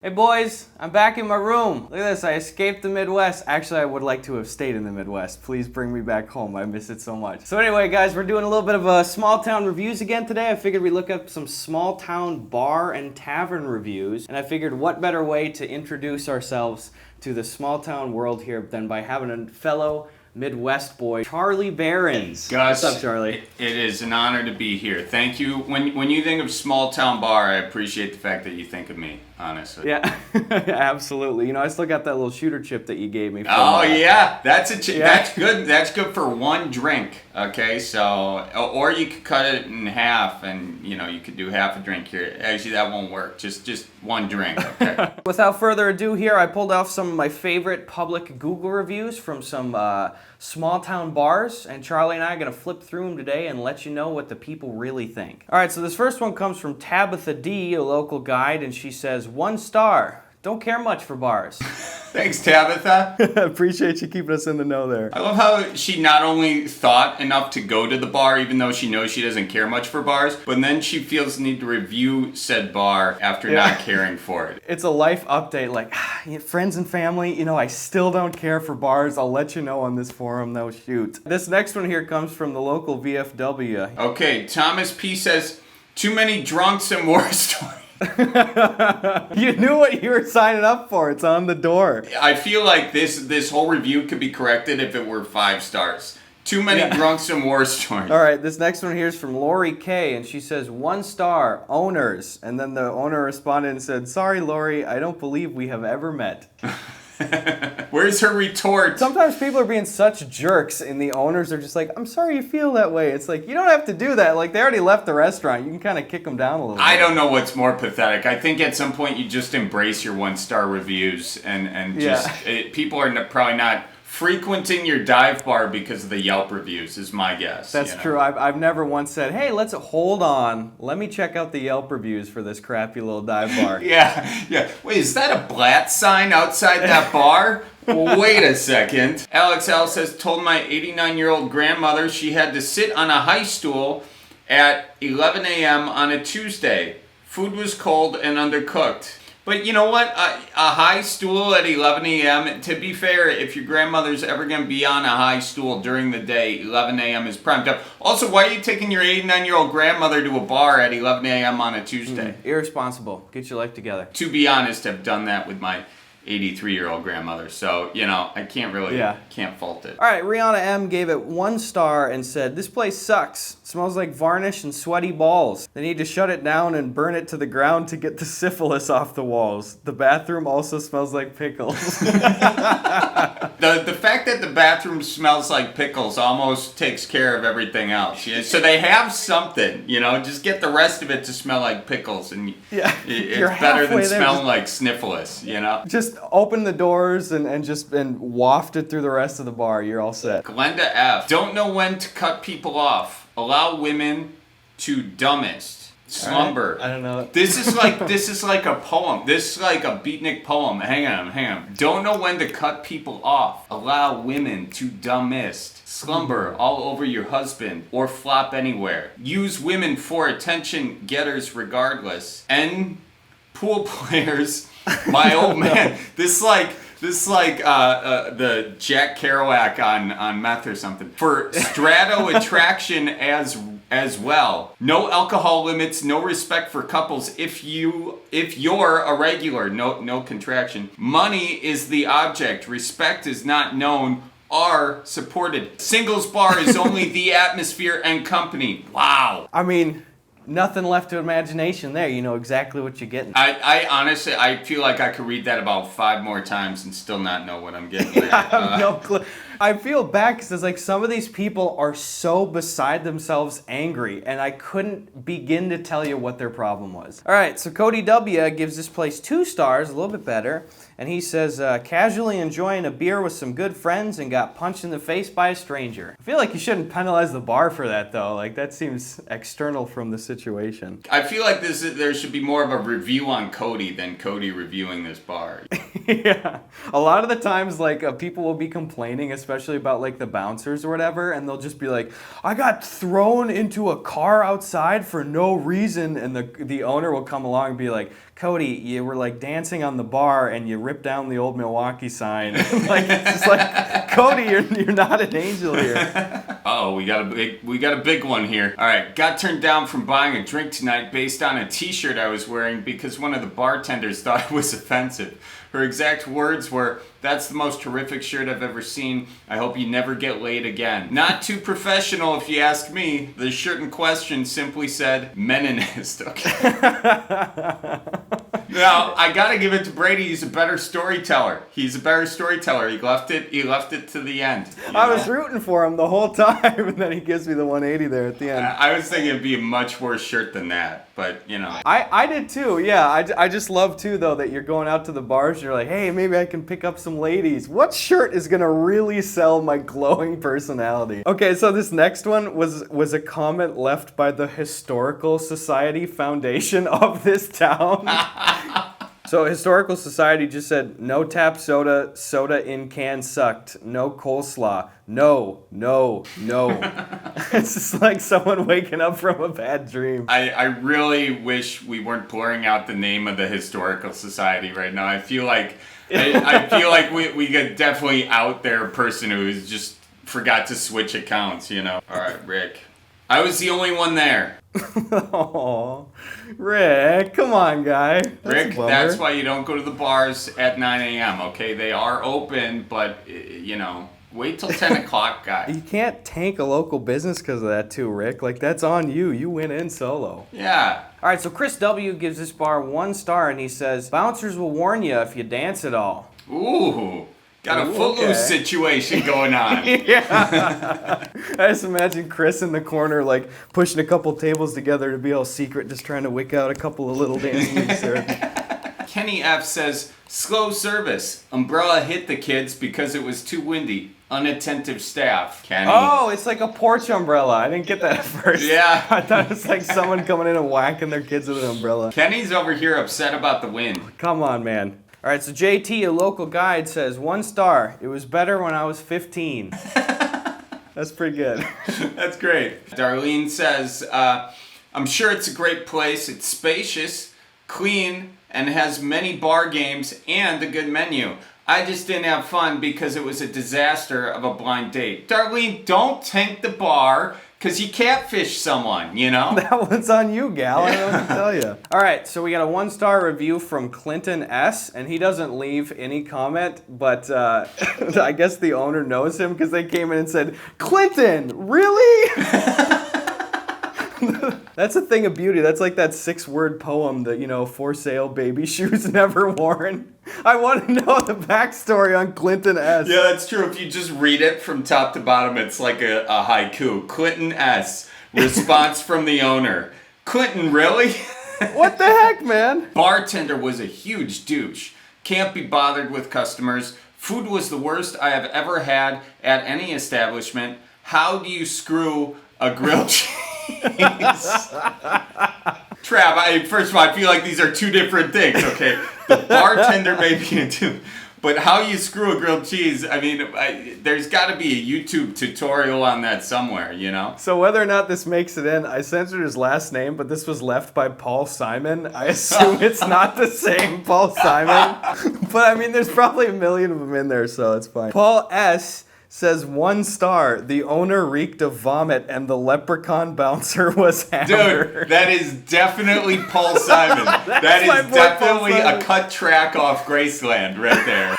Hey boys, I'm back in my room. Look at this, I escaped the Midwest. Actually, I would like to have stayed in the Midwest. Please bring me back home, I miss it so much. So anyway guys, we're doing a little bit of small town reviews again today. I figured we'd look up some small town bar and tavern reviews. And I figured what better way to introduce ourselves to the small town world here than by having a fellow Midwest boy, Charlie Berens. Gus, what's up, Charlie? It is an honor to be here. Thank you. When you think of small town bar, I appreciate the fact that you think of me, honestly. Yeah, absolutely. You know, I still got that little shooter chip that you gave me. From, yeah, that's Yeah. That's good. That's good for one drink. Okay, so or you could cut it in half, and you could do half a drink here. Actually, that won't work. Just one drink. Okay. Without further ado here, I pulled off some of my favorite public Google reviews from some small town bars, and Charlie and I are going to flip through them today and let you know what the people really think. All right, so this first one comes from Tabitha D, a local guide, and she says, 1 star. Don't care much for bars. Thanks, Tabitha. Appreciate you keeping us in the know there. I love how she not only thought enough to go to the bar, even though she knows she doesn't care much for bars, but then she feels the need to review said bar after not caring for it. It's a life update, like, friends and family, I still don't care for bars. I'll let you know on this forum, though, shoot. This next one here comes from the local VFW. Okay, Thomas P. says, too many drunks and war stories. You knew what you were signing up for. It's on the door. I feel like this whole review could be corrected if it were 5 stars. Too many drunks and war stories. All right, this next one here is from Lori K, and she says, 1 star, owners. And then the owner responded and said, sorry, Lori, I don't believe we have ever met. Where's her retort? Sometimes people are being such jerks, and the owners are just like, I'm sorry you feel that way. It's like, you don't have to do that. Like, they already left the restaurant. You can kind of kick them down a little bit. I don't know what's more pathetic. I think at some point you just embrace your 1-star reviews and just people are probably not frequenting your dive bar because of the Yelp reviews is my guess. That's true. I've never once said, hey, let's hold on. Let me check out the Yelp reviews for this crappy little dive bar. Yeah. Wait, is that a Blatt sign outside that bar? Wait a second. Alex L says, told my 89-year-old grandmother she had to sit on a high stool at 11 a.m. on a Tuesday. Food was cold and undercooked. But you know what? A high stool at 11 a.m., to be fair, if your grandmother's ever going to be on a high stool during the day, 11 a.m. is prime time. Also, why are you taking your 89-year-old grandmother to a bar at 11 a.m. on a Tuesday? Irresponsible. Get your life together. To be honest, I've done that with my 83-year-old grandmother, so, I can't really, can't fault it. All right, Rihanna M gave it 1 star and said, this place sucks. Smells like varnish and sweaty balls. They need to shut it down and burn it to the ground to get the syphilis off the walls. The bathroom also smells like pickles. The fact that the bathroom smells like pickles almost takes care of everything else. So they have something, just get the rest of it to smell like pickles, and it's better than smelling like sniffles, Just open the doors and waft it through the rest of the bar. You're all set. Glenda F. Don't know when to cut people off. Allow women to dumbest. Slumber. Right. I don't know. This is like a poem. This is like a beatnik poem. Hang on. Don't know when to cut people off. Allow women to dumbest. Slumber all over your husband or flop anywhere. Use women for attention getters regardless. And pool players. My old man. This is like the Jack Kerouac on meth or something. For strato attraction as well. No alcohol limits, no respect for couples if you're a regular, no contraction. Money is the object, respect is not known or supported. Singles bar is only the atmosphere and company. Wow. I mean, nothing left to imagination there. You know exactly what you're getting. I honestly, I feel like I could read that about 5 more times and still not know what I'm getting there. I have no clue. I feel bad because it's like some of these people are so beside themselves angry, and I couldn't begin to tell you what their problem was. All right, so Cody W. gives this place 2 stars, a little bit better, and he says, casually enjoying a beer with some good friends and got punched in the face by a stranger. I feel like you shouldn't penalize the bar for that, though. Like, that seems external from the situation. I feel like there should be more of a review on Cody than Cody reviewing this bar. Yeah. A lot of the times, like, people will be complaining, especially especially about like the bouncers or whatever, and they'll just be like, I got thrown into a car outside for no reason, and the owner will come along and be like, Cody, you were like dancing on the bar and you ripped down the old Milwaukee sign. Like, it's just like, Cody, you're not an angel here. Oh, we got a big one here. All right, got turned down from buying a drink tonight based on a T-shirt I was wearing because one of the bartenders thought it was offensive. Her exact words were, "That's the most horrific shirt I've ever seen. I hope you never get laid again." Not too professional, if you ask me. The shirt in question simply said Meninist. Okay. Now, I gotta give it to Brady. He's a better storyteller. He left it to the end. I was rooting for him the whole time, and then he gives me the 180 there at the end. I was thinking it'd be a much worse shirt than that, but you know. I did too, yeah. I just love too, though, that you're going out to the bars, you're like, hey, maybe I can pick up some ladies. What shirt is gonna really sell my glowing personality? Okay, so this next one was a comment left by the Historical Society Foundation of this town. So Historical Society just said, no tap soda, soda in can sucked, no coleslaw, no. It's just like someone waking up from a bad dream. I really wish we weren't blurring out the name of the Historical Society right now. I feel like we could definitely out there a person who's just forgot to switch accounts, you know. All right, Rick. I was the only one there. Oh, Rick, come on, guy. Rick, that's why you don't go to the bars at 9 a.m., okay? They are open, but, you know, wait till 10 o'clock, guy. You can't tank a local business because of that, too, Rick. Like, that's on you. You went in solo. Yeah. All right, so Chris W. gives this bar 1 star, and he says, bouncers will warn you if you dance at all. Ooh. Got a footloose situation going on. Yeah. I just imagine Chris in the corner, like, pushing a couple tables together to be all secret, just trying to wick out a couple of little dance moves there. Kenny F. says, slow service. Umbrella hit the kids because it was too windy. Unattentive staff. Kenny. Oh, it's like a porch umbrella. I didn't get that at first. Yeah. I thought it was like someone coming in and whacking their kids with an umbrella. Kenny's over here upset about the wind. Come on, man. All right, so JT, a local guide, says 1 star. It was better when I was 15. That's pretty good. That's great. Darlene says, I'm sure it's a great place. It's spacious, clean, and has many bar games and a good menu. I just didn't have fun because it was a disaster of a blind date. Darlene, don't tank the bar because you catfish someone, you know? That one's on you, gal. I don't know what to tell you. All right, so we got a 1-star review from Clinton S., and he doesn't leave any comment, but I guess the owner knows him because they came in and said, Clinton, really? That's a thing of beauty. That's like that 6-word poem that, you know, for sale baby shoes never worn. I want to know the backstory on Clinton S. Yeah, that's true. If you just read it from top to bottom, it's like a haiku. Clinton S. Response from the owner. Clinton, really? What the heck, man? Bartender was a huge douche. Can't be bothered with customers. Food was the worst I have ever had at any establishment. How do you screw a grilled cheese? Trav, first of all, I feel like these are 2 different things, okay? The bartender may be into, but how you screw a grilled cheese, I mean, there's got to be a YouTube tutorial on that somewhere, you know? So whether or not this makes it in, I censored his last name, but this was left by Paul Simon. I assume it's not the same Paul Simon. But I mean, there's probably a million of them in there, so it's fine. Paul S. says 1 star. The owner reeked of vomit and the leprechaun bouncer was hammered. Dude, that is definitely Paul Simon. That is definitely a cut track off Graceland right there.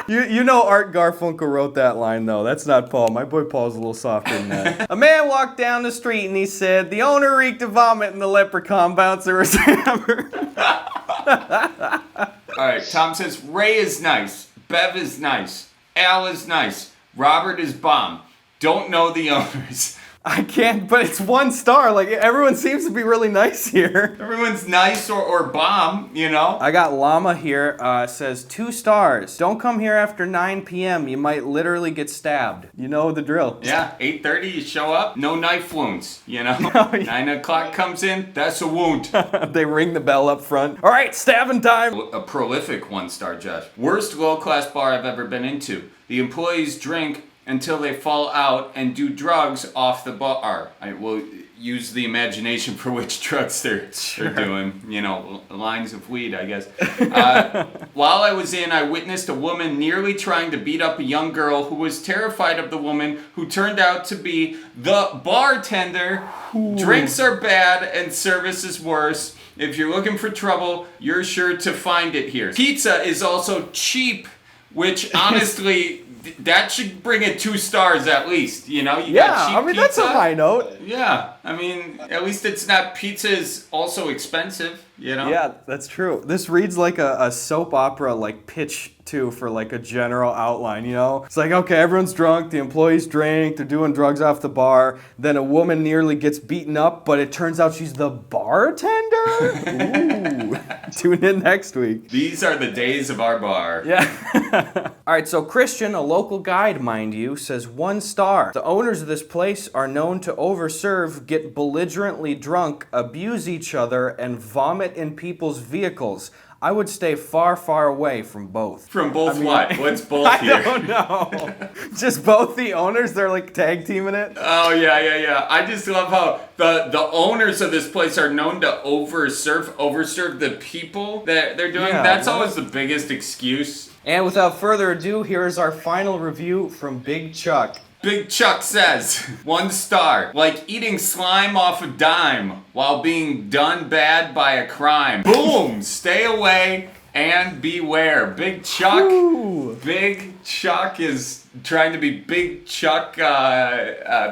You know Art Garfunkel wrote that line, though. That's not Paul. My boy Paul's a little softer than that. A man walked down the street and he said, the owner reeked of vomit and the leprechaun bouncer was hammered. All right, Tom says, Ray is nice. Bev is nice. Al is nice. Robert is bomb. Don't know the owners. I can't, but it's 1 star. Like, everyone seems to be really nice here. Everyone's nice or bomb, you know? I got Llama here, says 2 stars. Don't come here after 9 p.m. You might literally get stabbed. You know the drill. Yeah, 8:30 you show up, no knife wounds, you know? Oh, yeah. 9 o'clock comes in, that's a wound. They ring the bell up front. All right, stabbing time. A prolific 1-star, Josh. Worst low-class bar I've ever been into. The employees drink until they fall out and do drugs off the bar. I will use the imagination for which drugs they're doing. You know, lines of weed, I guess. While I was in, I witnessed a woman nearly trying to beat up a young girl who was terrified of the woman who turned out to be the bartender. Ooh. Drinks are bad and service is worse. If you're looking for trouble, you're sure to find it here. Pizza is also cheap, which honestly... that should bring it 2 stars at least, you know? You got cheap pizza. That's a high note. Yeah, I mean, at least it's not, pizza is also expensive, you know? Yeah, that's true. This reads like a soap opera, like, pitch, too, for, like, a general outline, you know? It's like, okay, everyone's drunk, the employees drink, they're doing drugs off the bar, then a woman nearly gets beaten up, but it turns out she's the bartender? Ooh. Tune in next week. These are the days of our bar. Yeah. All right, so Christian, a local guide, mind you, says 1 star. The owners of this place are known to overserve, get belligerently drunk, abuse each other, and vomit in people's vehicles. I would stay far, far away from both. From both what? What's both here? I don't know. Just both the owners? They're like tag teaming it? Oh, yeah. I just love how the owners of this place are known to overserve the people that they're doing. Yeah, that's always the biggest excuse. And without further ado, here is our final review from Big Chuck. Big Chuck says, 1 star, like eating slime off a dime while being done bad by a crime. Boom! Stay away and beware. Big Chuck, Big Chuck is trying to be Big Chuck,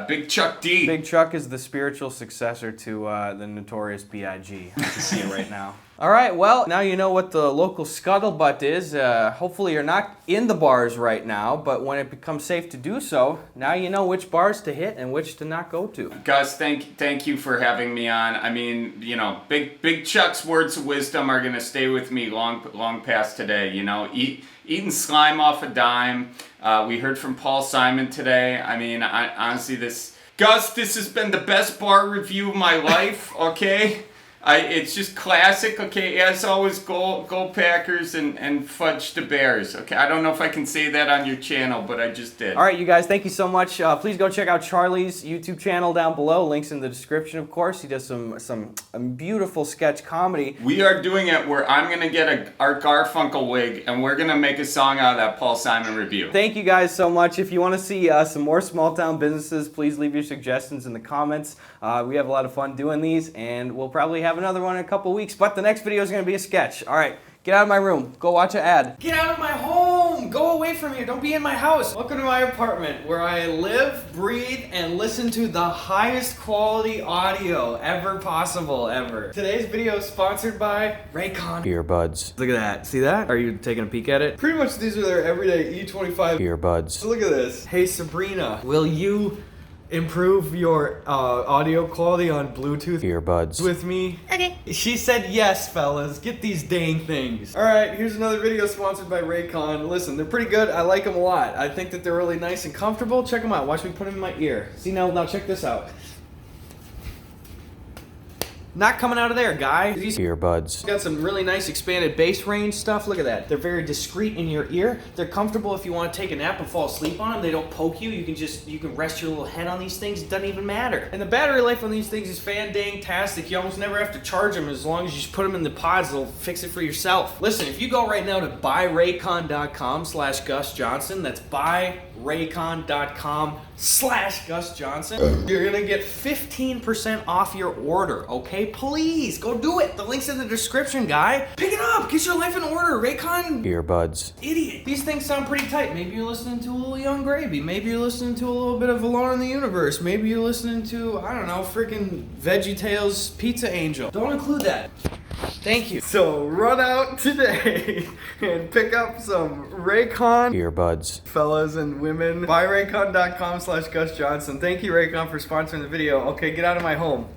Big Chuck D. Big Chuck is the spiritual successor to the notorious B.I.G. I can see it right now. All right, well, now you know what the local scuttlebutt is. Hopefully you're not in the bars right now, but when it becomes safe to do so, now you know which bars to hit and which to not go to. Gus, thank you for having me on. I mean, you know, Big Chuck's words of wisdom are going to stay with me long past today, you know. Eating slime off a dime. We heard from Paul Simon today. I mean, honestly, Gus, this has been the best bar review of my life, okay? It's just classic, okay, as always, go Packers and fudge the Bears, okay? I don't know if I can say that on your channel, but I just did. All right, you guys, thank you so much. Please go check out Charlie's YouTube channel down below. Links in the description, of course. He does some beautiful sketch comedy. We are doing it where I'm going to get a Art Garfunkel wig, and we're going to make a song out of that Paul Simon review. Thank you guys so much. If you want to see some more small town businesses, please leave your suggestions in the comments. We have a lot of fun doing these, and we'll probably have another one in a couple weeks, but the next video is going to be a sketch. All right, get out of my room. Go watch an ad. Get out of my home. Go away from here. Don't be in my house. Welcome to my apartment where I live, breathe, and listen to the highest quality audio ever possible, ever. Today's video is sponsored by Raycon earbuds. Look at that. See that? Are you taking a peek at it? Pretty much these are their everyday E25 earbuds. Look at this. Hey Sabrina, will you improve your audio quality on Bluetooth earbuds with me? Okay. She said yes, fellas. Get these dang things. All right, here's another video sponsored by Raycon. Listen, they're pretty good. I like them a lot. I think that they're really nice and comfortable. Check them out. Watch me put them in my ear. See, now check this out. Not coming out of there, guy. These earbuds got some really nice expanded bass range stuff. Look at that. They're very discreet in your ear. They're comfortable if you want to take a nap and fall asleep on them. They don't poke you. You can rest your little head on these things. It doesn't even matter. And the battery life on these things is fan-dang-tastic. You almost never have to charge them. As long as you just put them in the pods, they'll fix it for yourself. Listen, if you go right now to buyraycon.com/Gus Johnson, that's buyraycon.com/Gus Johnson, you're gonna get 15% off your order, okay? Please, go do it. The link's in the description, guy. Pick it up. Get your life in order. Raycon earbuds. Idiot. These things sound pretty tight. Maybe you're listening to a little Young Gravy. Maybe you're listening to a little bit of Alone in the Universe. Maybe you're listening to, I don't know, freaking VeggieTales Pizza Angel. Don't include that. Thank you. So run out today and pick up some Raycon Earbuds. fellas and women. Buy Raycon.com/Gus Johnson. Thank you, Raycon, for sponsoring the video. Okay, get out of my home.